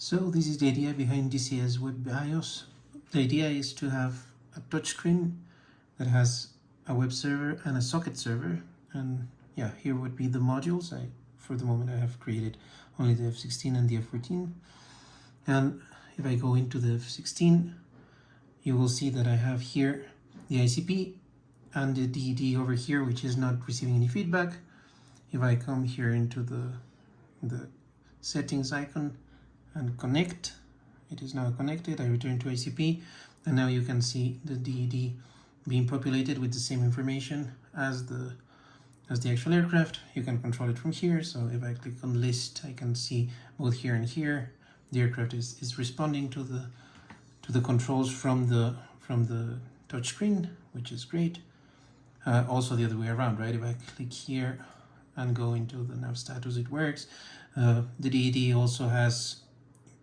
So this is the idea behind DCS-WEB-BIOS. The idea is to have a touchscreen that has a web server and a socket server. And yeah, here would be the modules. For the moment, I have created only the F16 and the F14. And if I go into the F16, you will see that I have here the ICP and the DED over here, which is not receiving any feedback. If I come here into the settings icon and connect, it is now connected. I return to ICP, and now you can see the DED being populated with the same information as the actual aircraft. You can control it from here. So if I click on list, I can see both here and here. The aircraft is responding to the controls from the touchscreen, which is great. Also the other way around, right? If I click here and go into the nav status, it works. The DED also has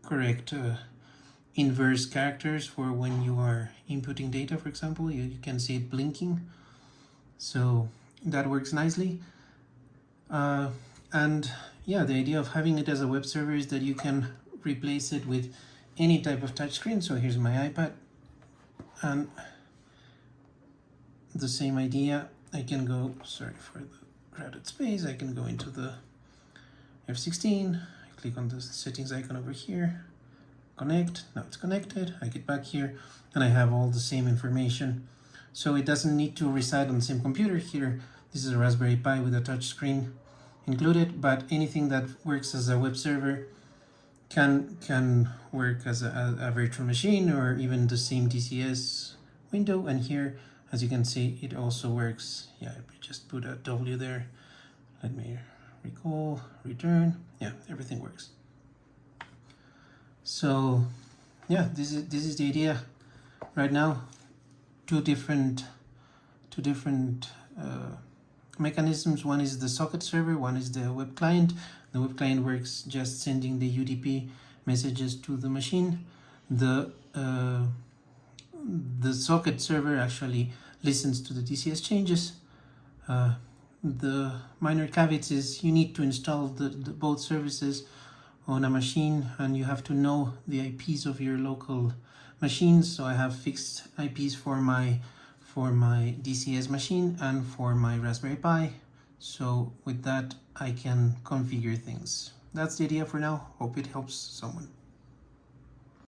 correct inverse characters for when you are inputting data, for example. You can see it blinking. So that works nicely. And yeah, the idea of having it as a web server is that you can replace it with any type of touchscreen. So here's my iPad, and the same idea. I can go, sorry for the crowded space, I can go into the F16, I click on the settings icon over here, connect, now it's connected, I get back here, and I have all the same information. So it doesn't need to reside on the same computer here. This is a Raspberry Pi with a touch screen included, but anything that works as a web server can work as a virtual machine or even the same DCS window. And here, as you can see, it also works. Yeah, I just put a W there. Let me recall, return. Yeah, everything works. So yeah, this is the idea right now. Two different mechanisms. One is the socket server, one is the web client. The web client works just sending the UDP messages to the machine. The socket server actually listens to the DCS changes. The minor caveats is you need to install the both services on a machine, and you have to know the IPs of your local machines. So I have fixed IPs for my DCS machine and for my Raspberry Pi. So with that, I can configure things. That's the idea for now. Hope it helps someone.